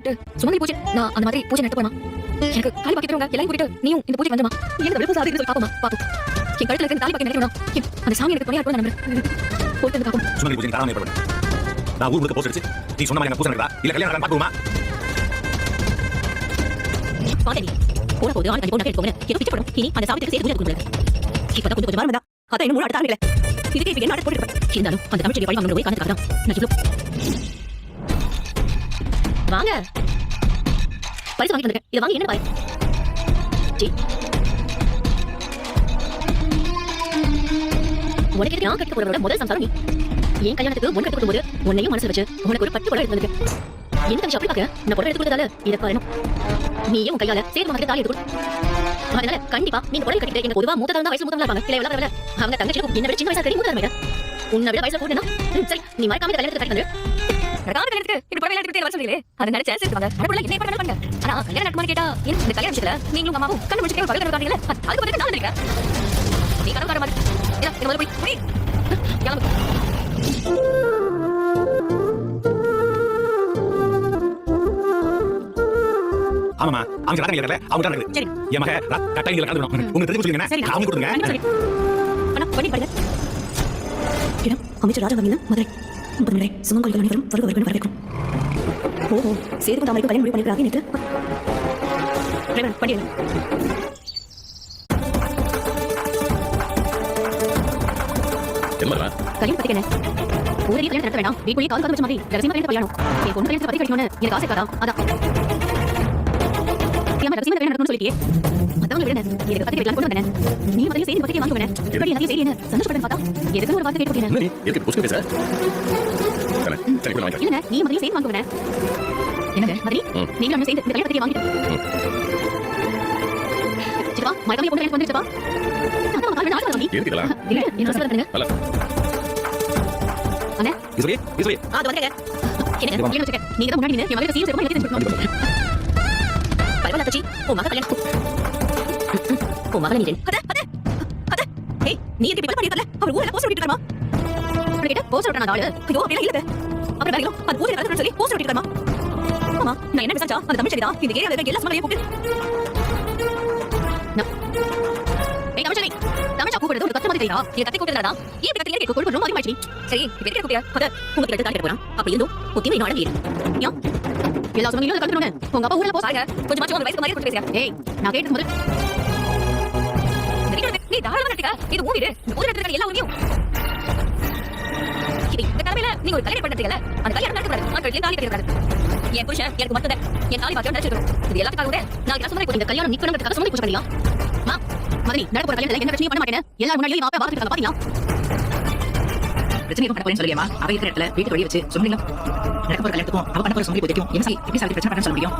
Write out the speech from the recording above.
கூப்பிட்டு சுமங்கலி பூஜை நான் அந்த மாதிரி பூஜை நடத்த போறேமா. எனக்கு தாலி பாக்கிறவங்க எல்லாரும் கூட்டிட்டு நீயும் இந்த பூஜைக்கு வந்துமா. எனக்கு விருப்பம் சாதின்னு சொல்லி பாப்போமா பாப்போம். என் கழுத்துல இருக்க தாலி பாக்க நினைக்கணும். அந்த சாமி எனக்கு துணையா இருக்கும் நம்புறேன். போட்டு வந்து பாப்போம். சுமங்கலி பூஜை காரணம் ஏற்படும். நான் ஊர் முழுக்க போஸ்ட் அடிச்சு நீ சொன்ன மாதிரி எனக்கு பூஜை நடக்குதா இல்ல கல்யாணம் பாக்குமா. பாத்தேன் போற போது ஆள் கண்டிப்பா கேட்டு போங்க. ஏதோ பிச்சை போடும். இனி அந்த சாமிக்கு சேர்த்து பூஜை கொடுங்க. இப்பதான் கொஞ்சம் வாரம் வந்தா அதான் இன்னும் மூணு அடுத்த ஆள் இல்ல. இதுக்கு இப்ப என்ன ஆர்டர் போட்டுருப்பேன். இருந்தாலும் அந்த தமிழ்ச்சி பழி வாங்கணும் போய் காரணத்துக்காக தான் நான் இவ்வளவு வாங்க பரிசு வாங்கிட்டு வந்திருக்கேன். இதை வாங்கி என்ன பாய் உனக்கு நான் கட்ட போறவரோட முதல் சம்சாரம் நீ. என் கல்யாணத்துக்கு உன் கட்டு கொடுக்கும்போது உன்னையும் மனசு வச்சு உனக்கு ஒரு பட்டு புடவை எடுத்து வந்திருக்கேன். எந்த விஷயம் அப்படி பார்க்க நான் புடவை எடுத்து கொடுத்ததால இதை காரணம் நீயும் உன் கையால சேர்த்து மாதிரி தாலி எடுத்து கொடு. அதனால கண்டிப்பா நீங்க புடவை கட்டிட்டு எங்க பொதுவா மூத்ததான் வயசு மூத்தம் இருப்பாங்க. இல்லை எவ்வளவு அவங்க தங்கச்சிக்கு என்ன விட சின்ன வயசா தெரியும் மூத்தம் உன்னை விட வயசுல கூடனா சரி நீ மறக்காம கல்யாணத்துக்கு கட்டி வந்து இப்ப புடவை எடுத்து வச்சுங்களே அதை நினைச்சு சேர்த்துவாங்க. அதுக்குள்ள என்ன பண்ண பண்ணுங்க. ஆனா கல்யாணம் நடக்குமா கேட்டா இந்த கல்யாண விஷயத்துல நீங்களும் அம்மாவும் கண்ணு முடிச்சுட்டு பக்கத்துல இருக்காங்கல்ல அதுக்கு பதில் நான் இருக்கேன். நீ கடன் கார மாதிரி என்ன முதல்ல போய் புடி கிளம்பு. ஆமாமா அவங்க நடக்க இல்ல அவங்க தான் நடக்குது. சரி என் மக கட்டாயில கலந்துறோம். உங்களுக்கு தெரிஞ்சு சொல்லுங்க அவங்க கொடுங்க. அண்ணா பண்ணி பாருங்க. இடம் அமைச்சர் ராஜவர்மன் மதுரை 30 முறை சுமங்கலிகள் அனைவரும் வருக வரவேற்கும். ஓஹோ சேதுக்கு தாமரைக்கு கல்யாணம் முடிவு பண்ணிருக்காங்க நேற்று. பண்ணிடுங்க. கல்யாணம் பத்தி என்ன ஊரே கல்யாணம் நடத்த வேண்டாம். வீட்டுக்குள்ளே கால் வச்ச மாதிரி ரகசியமா கல்யாணம் கல்யாணம் என் பொண்ணு கல்யாணத்தை பத்தி கிடைக்கணும்னு எனக்கு ஆசை இருக்காதா. அதான் ரகசியமா கல்யாணம் நடக்கணும்னு சொல்லிட்டே அதான் விடுங்க. எனக்கு பத்தி கல்யாணம் கொண்டு வந்தேன். நீ முதல்ல செய்தி பத்தி வாங்குவேன். எப்படி நிறைய செய்தி என்ன சந்தோஷப்பட்டு பார்த்தா எதுக்கு ஒரு வார்த்தை கேட்டு போட்டேன். இல்ல நீ முதல்ல செய்தி வாங்குவேன். என்னங்க மதி நீங்க சேர்ந்து இந்த கல்யாணத்தை வாங்கிட்டு சிவா மயக்கமே பொண்ணு எனக்கு வந்துருச்சா. அதான் கால் நாள் வந்து இருக்கலாம். இல்ல என்ன சொல்றீங்க அண்ணே இசுவே அது வந்துங்க. என்ன வச்சுக்க நீங்க தான் முன்னாடி என் மகளை சீர் சேரமா எனக்கு தெரிஞ்சுக்கணும். பரவாயில்ல தச்சி உன் மக கல்யாணம் உன் மகளை நீ அத ஏய் நீ எப்படி பல்ல பண்ணிட்டல அவர் ஊர்ல போஸ்ட் விட்டுறமா. கேட்ட போஸ்ட் விட்டற நாள் ஐயோ அப்படியே இல்ல அப்புறம் வேற அது ஊர்ல கலந்து சொல்லி போஸ்ட் விட்டுறமா. ஆமா நான் என்ன விசாரிச்சா அந்த தமிழ் சரிதா இந்த ஏரியால இருக்க எல்லா சமலையும் போட்டு ஏய் தமிழ் கூப்பிடுறது ஒரு கத்த மாதிரி தெரியா. நீ கத்தை கூப்பிடுறதா ஏன் இப்படி கத்திலே கேட்க ரொம்ப அதிகமாயிடுச்சு. சரி இப்ப எதுக்கு கூப்பியா அத உங்க கிட்ட தாண்டி போறான். அப்ப இருந்தும் ஒத்திமை நாள வீர் யா எல்லா சமலையும் கத்துறோனே உங்க அப்பா ஊர்ல போறாங்க. கொஞ்சம் மாச்சு உங்க வயசுக்கு மாதிரி கொஞ்சம் பேசுறியா. ஏய் நான் கேட்டது முதல்ல நீ தாராளமா கட்டிக்க. இது ஊர் வீடு. இந்த ஊர்ல இருக்க எல்லா ஊரையும் இந்த கலவையில நீங்க ஒரு கல்யாணம் பண்ணீங்கல அந்த கல்யாணம் நடக்குது. அந்த கல்யாணம் தாலி கட்டிருக்காரு. என் புருஷன் எனக்கு மட்டும் என் தாலி பாக்கியம் நடச்சிருக்கோம். இது எல்லாத்துக்காக நான் கஷ்டமா இந்த கல்யாணம் நிக்கணும்ன்றதுக்காக சுமதி பூஜை பண்ணியா. மா மதனி நடக்க போற கல்யாணத்துல என்ன பிரச்சனை பண்ண மாட்டேன். எல்லாரும் முன்னாடி மாப்பா பாத்துட்டு பாத்தீங்களா. பிரச்சனை பண்ண போறேன்னு சொல்லியமா அவ இருக்கிற இடத்துல வீட்டு வெளிய வச்சு சொன்னீங்க. நடக்க போற கல்யாணத்துக்கும் அவ பண்ண போற சுமதி பூஜைக்கும் என்ன எப்படி பிரச்சனை பண்ண சொல்ல முடியும்.